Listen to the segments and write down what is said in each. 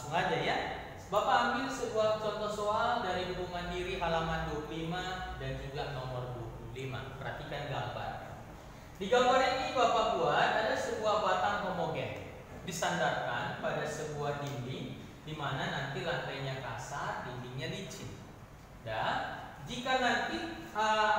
Langsung aja ya. Bapak ambil sebuah contoh soal dari hubungan diri halaman 25 dan juga nomor 25. Perhatikan gambar. Di gambar ini Bapak buat ada sebuah batang homogen disandarkan pada sebuah dinding di mana nanti lantainya kasar, dindingnya licin. Dan jika nanti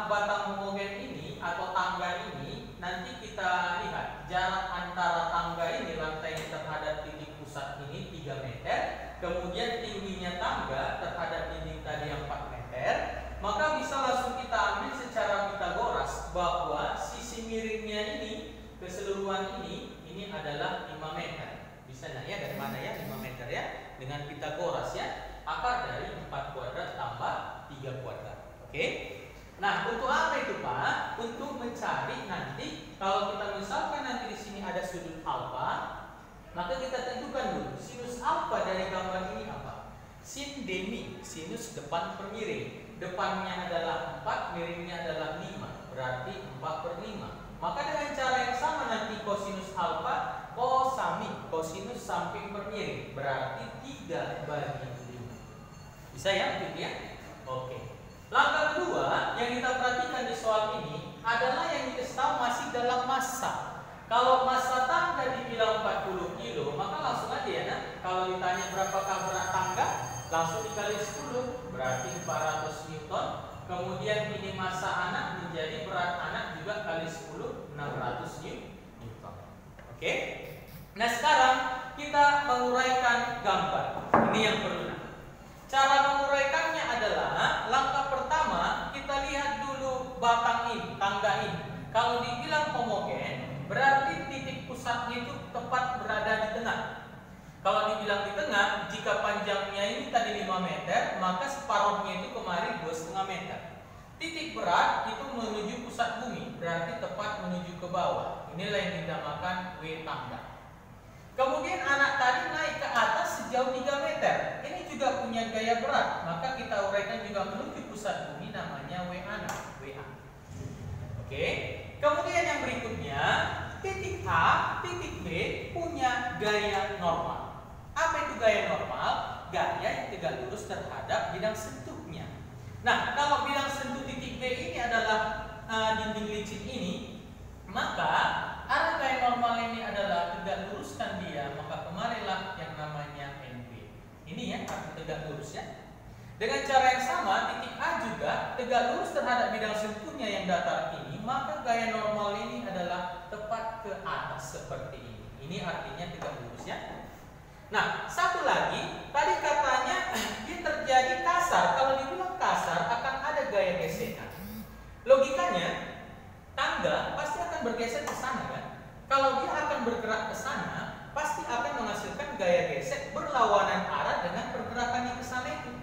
batang homogen ini atau tangga ini nanti kita lihat jarak antara tangga ini lantainya terhadap titik pusat ini 3 meter, kemudian tingginya tangga terhadap dinding tadi yang 4 meter, maka bisa langsung kita ambil secara Pitagoras bahwa sisi miringnya ini keseluruhan ini adalah 5 meter. Bisa ya dari mana ya 5 meter ya? Dengan Pitagoras ya. Akar dari 4 kuadrat tambah 3 kuadrat. Oke? Nah, untuk apa itu Pak? Untuk mencari nanti kalau kita misalkan nanti di sini ada sudut alfa, maka kita tentukan dulu sinus alfa dari gambar ini apa? Sin demi, sinus depan per miring. Depannya adalah 4, miringnya adalah 5. Berarti 4/5. Maka dengan cara yang sama nanti kosinus alfa, kosinus samping per miring. Berarti 3/5. Bisa ya gitu ya? Oke. Langkah kedua yang kita perhatikan di soal ini adalah yang dikasih tahu masih dalam massa. Kalau massa tangga dibilang 40 kilo, maka langsung aja ya. Nah, kalau ditanya berapakah berat tangga, langsung dikali 10, berarti 400 Newton. Kemudian ini massa anak menjadi berat anak juga kali 10, 600 Newton. Oke? Nah, sekarang kita menguraikan gambar. Ini yang perlu. Cara menguraikannya adalah langkah pertama kita lihat dulu batang ini, tangga ini. Kalau dibilang homogen, berarti titik pusatnya itu tepat berada di tengah. Kalau dibilang di tengah, jika panjangnya ini tadi 5 meter, maka separuhnya itu kemarin 2,5 meter. Titik berat itu menuju pusat bumi, berarti tepat menuju ke bawah. Inilah yang dinamakan W tangga. Kemudian anak tadi naik ke atas sejauh 3 meter. Ini juga punya gaya berat. Maka kita uraikan juga menuju pusat bumi namanya W anak, WA. Oke. Kemudian yang berikutnya, titik A, titik B punya gaya normal. Apa itu gaya normal? Gaya yang tegak lurus terhadap bidang sentuhnya. Nah, kalau bidang sentuh titik B ini adalah dinding licin ini, maka arah gaya normal ini adalah tegak luruskan dia, maka kemarilah yang namanya NB. Ini ya arti tegak lurus ya. Dengan cara yang sama, titik A juga tegak lurus terhadap bidang sentuhnya yang datar ini, maka gaya normal ini adalah tepat ke atas seperti ini. Ini artinya tegak lurus ya. Nah, satu lagi, tadi katanya dia terjadi kasar. Kalau dibilang kasar akan ada gaya gesekan. Logikanya tangga pasti akan bergeser ke sana kan? Kalau dia akan bergerak ke sana, pasti akan menghasilkan gaya gesek berlawanan arah dengan pergerakannya ke sana itu.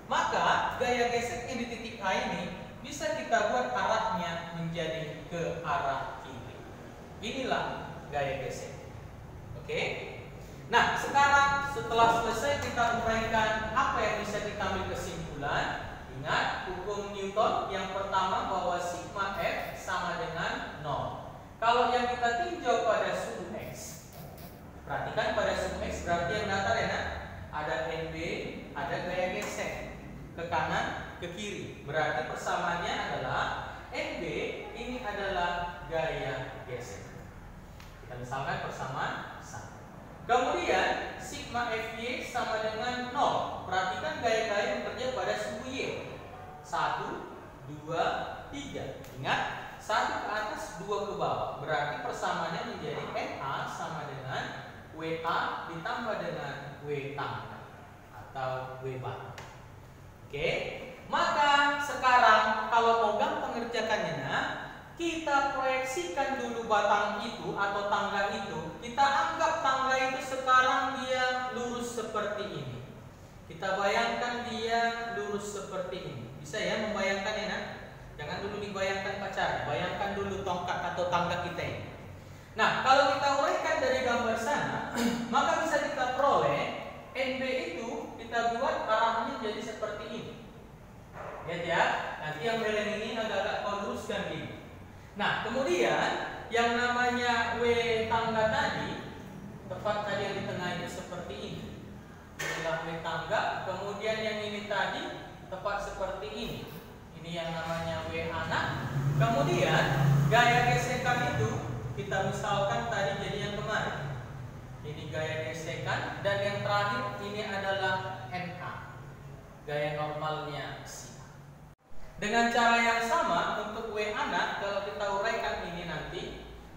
Maka gaya geseknya di titik A ini bisa kita buat arahnya menjadi ke arah kiri. Inilah gaya gesek. Oke? Nah, sekarang setelah selesai kita uraikan apa yang bisa kita ambil kesimpulan. Ingat hukum Newton yang pertama bahwa sigma F sama dengan 0. Kalau yang kita tinjau pada suhu X, perhatikan pada suhu X berarti yang datar ya nak, ada NB, ada gaya gesek ke kanan, ke kiri. Berarti persamaannya adalah NB ini adalah gaya gesek. Kita misalkan persamaan sama. Kemudian sigma FY sama dengan 0. Perhatikan gaya-gaya yang bekerja pada suhu Y. 1, 2, 3. Ingat, 1 ke atas, 2 ke bawah. Berarti persamaannya menjadi NA sama dengan WA ditambah dengan W tangga atau W bar. Oke, maka sekarang kalau mau gampang mengerjakannya, nah, kita proyeksikan dulu batang itu atau tangga itu. Kita anggap tangga itu sekarang dia lurus seperti ini. Kita bayangkan dia lurus seperti ini. Bisa ya membayangkannya nak? Jangan dulu dibayangkan pacar, bayangkan dulu tongkat atau tangga kita ini. Nah, kalau kita uraikan dari gambar sana, maka bisa kita peroleh NB itu kita buat arahnya jadi seperti ini. Lihat ya, nanti yang beleng ini agak-agak kau luruskan gini. Nah, kemudian yang namanya W tangga tadi, tepat tadi yang di tengah itu seperti ini. Inilah W tangga. Kemudian yang ini tadi tepat seperti ini. Ini yang namanya W anak. Kemudian gaya gesekan itu kita misalkan tadi jadi yang kemarin. Ini gaya gesekan, dan yang terakhir ini adalah NA. Gaya normalnya si A. Dengan cara yang sama untuk W anak, kalau kita uraikan ini nanti,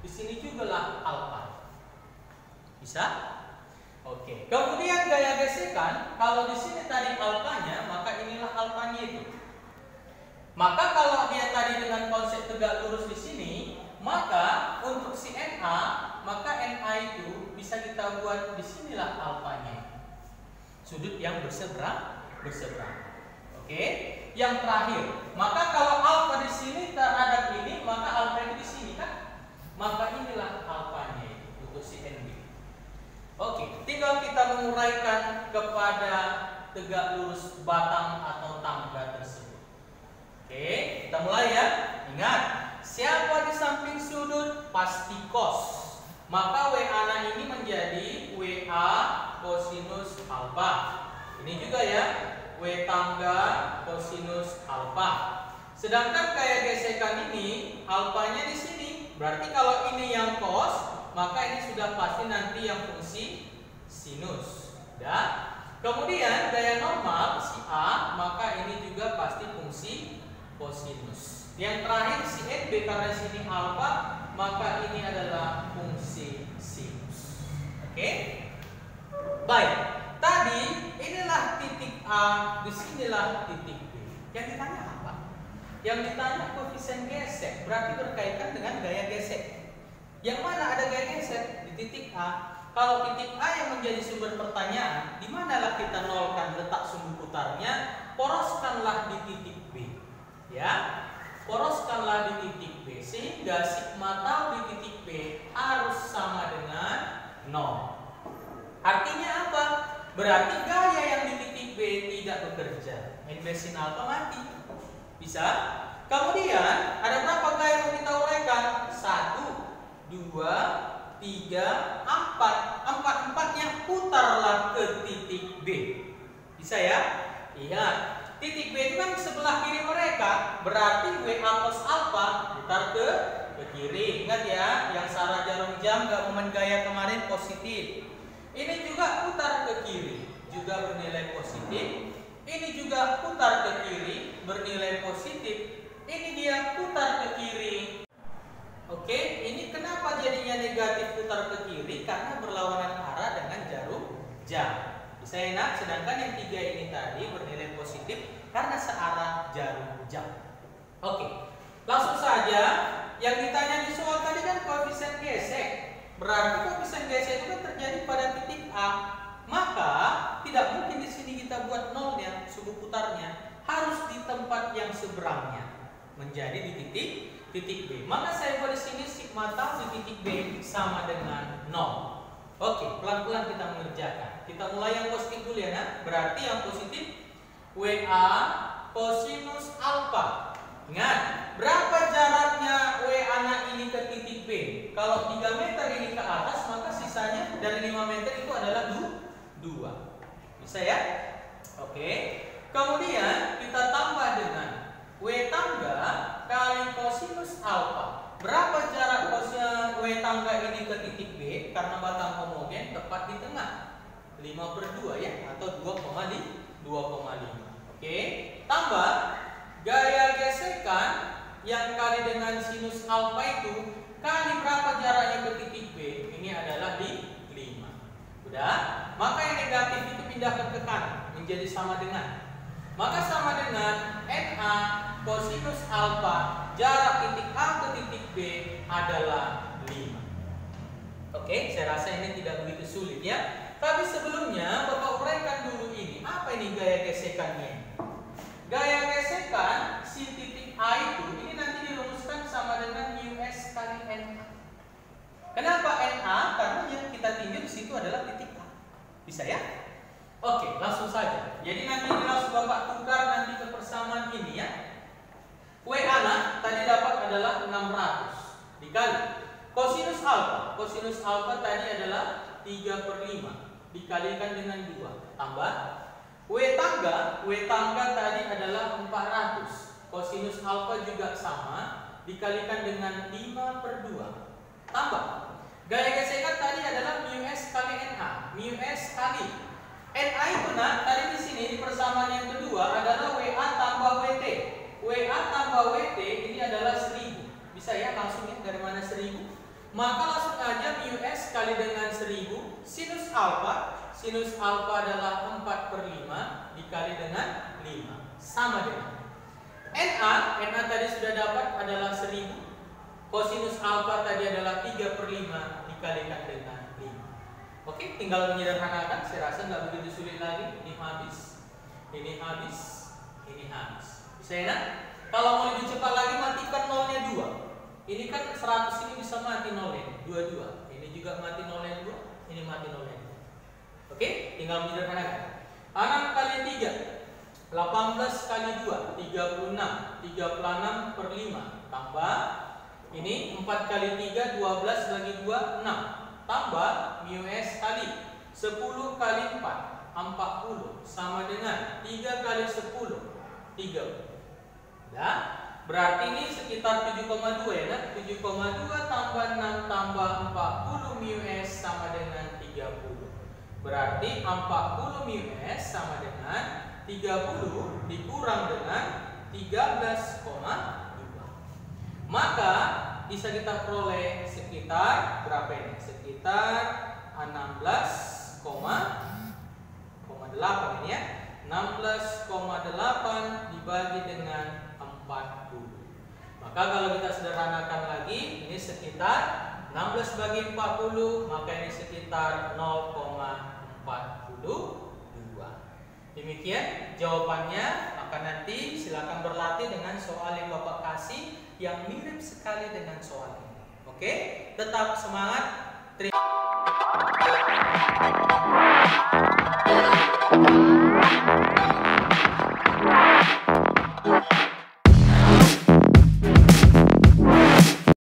di sini juga lah alfa. Bisa? Oke. Kemudian gaya gesekan, kalau di sini tadi alfanya, maka inilah alfanya itu. Maka kalau dia tadi dengan konsep tegak lurus di sini, maka untuk si NA, maka NA itu bisa kita buat di sinilah alfanya. Sudut yang berseberang. Oke. Yang terakhir, maka kalau alfa di sini terhadap ini, maka alfa itu di sini kan? Maka inilah alfanya itu untuk si NB. Oke, tinggal kita menguraikan kepada tegak lurus batang atau tangga tersebut. Oke, kita mulai ya. Ingat, siapa di samping sudut pasti cos. Maka W anak ini menjadi WA kosinus alfa. Ini juga ya, W tangga kosinus alfa. Sedangkan kayak gesekan ini, alfanya di sini. Berarti kalau ini yang cos, maka ini sudah pasti nanti yang fungsi sinus. Ya. Kemudian gaya normal si A, maka ini juga pasti fungsi kosinus. Yang terakhir si NB, karena sini alfa, maka ini adalah fungsi sinus. Oke? Baik. Tadi inilah titik A, disinilah titik B. Yang ditanya apa? Yang ditanya koefisien gesek, berarti berkaitan dengan gaya gesek. Yang mana ada gaya gesek? Di titik A. Kalau titik A yang menjadi sumber pertanyaan, di manalah kita nolkan letak sumbu putarnya? Poroskanlah di titik B. Ya, poroskanlah di titik B, sehingga sigma tau di titik B harus sama dengan 0. Artinya apa? Berarti gaya yang di titik B tidak bekerja. NB sin alfa mati. Bisa? Kemudian ada berapa gaya yang kita uraikan? 1, 2, 3, 4. Empat-empatnya putarlah ke titik B. Bisa ya? Lihat, titik B itu kan sebelah kiri mereka. Berarti WA cos alfa putar ke kiri. Ingat ya, yang sarah jarum jam gabungan gaya kemarin positif. Ini juga putar ke kiri, juga bernilai positif. Ini juga putar ke kiri, bernilai positif. Ini dia putar ke kiri. Oke, ini kenapa jadinya negatif putar ke kiri? Karena berlawanan arah dengan jarum jam. Bisa enak, sedangkan yang 3 ini tadi bernilai positif karena searah jarum jam. Oke, langsung saja. Yang ditanya di soal tadi kan koefisien gesek. Berarti koefisien gesek itu kan terjadi pada titik A. Maka tidak mungkin di sini kita buat nolnya, sumbu putarnya harus di tempat yang seberangnya, menjadi di titik B. Maka saya buat di sini sigma tau di titik B sama dengan 0. Oke, pelan-pelan kita mengerjakan. Kita mulai yang positif dulu ya, nah. Berarti yang positif WA kosinus alfa. Ingat, berapa jaraknya W anak ini ke titik B? Kalau 3 meter ini ke atas, maka sisanya dari 5 meter itu adalah 2. Bisa ya? Oke. Kemudian kita tambah dengan W tangga kali kosinus alfa. Berapa jarak W tangga ini ke titik B? Karena batang homogen tepat di tengah. 5/2 ya, atau 2,5. Oke. Tambah gaya gesekan yang kali dengan sinus alfa itu kali berapa jaraknya ke titik B? Ini adalah di 5. Udah? Maka yang negatif itu pindahkan ke kanan menjadi sama dengan. Maka sama dengan NA kosinus alfa jarak titik A ke titik B adalah 5. Oke, saya rasa ini tidak begitu sulit ya. Tapi sebelumnya Bapak uraikan dulu ini. Apa ini gaya gesekannya? Gaya gesekan si titik A itu ini nanti dirumuskan sama dengan US kali NA. Kenapa NA? Karena yang kita tinjau di situ adalah titik A. Bisa ya? Oke, langsung saja. Jadi nanti langsung Bapak tukar nanti ke persamaan ini ya. W anak tadi dapat adalah 600 dikali kosinus alfa. Kosinus alfa tadi adalah 3/5. dikalikan dengan 2 tambah W tangga tadi adalah 400. Kosinus alfa juga sama, dikalikan dengan 5/2 tambah gaya gesekan tadi adalah mu S kali NA. Mu S kali NA itu tadi di sini di persamaan yang kedua adalah WA tambah WT. WA tambah WT ini adalah 1000. Bisa ya langsung ya, dari mana 1000? Maka langsung aja mu S kali dengan 1000 sinus alfa adalah 4/5 dikali dengan 5 sama dengan NA tadi sudah dapat adalah 1000. Kosinus alfa tadi adalah 3/5 dikalikan dengan 5. Oke, tinggal menyederhanakan. Saya rasa nggak begitu sulit lagi. Ini habis, ini habis, ini habis. Bisa ya? Kalau mau lebih cepat lagi, matikan nolnya 2. Ini kan 100 ini bisa mati nolnya 22. Ini juga mati nolnya 2. Ini mati nolnya 2. Oke, tinggal menyederhanakan. 6 kali 3 18 kali 2 36. 36/5 tambah ini 4 kali 3 12 bagi 2 6 tambah mu S kali 10 kali 4 40 sama dengan 3 kali 10 30. Nah, berarti ini sekitar 7,2 ya kan? 7,2 tambah 6 tambah 40 mu S sama dengan 30. Berarti 40 mu S sama dengan 30 dikurang dengan 13,2. Maka bisa kita peroleh sekitar berapa ini? Sekitar 16,8 ini ya. 16,8 dibagi dengan 40. Maka kalau kita sederhanakan lagi, ini sekitar 16 bagi 40, maka ini sekitar 0,42. Demikian jawabannya. Maka nanti silakan berlatih dengan soal yang Bapak kasih yang mirip sekali dengan soal ini. Oke, tetap semangat. Terima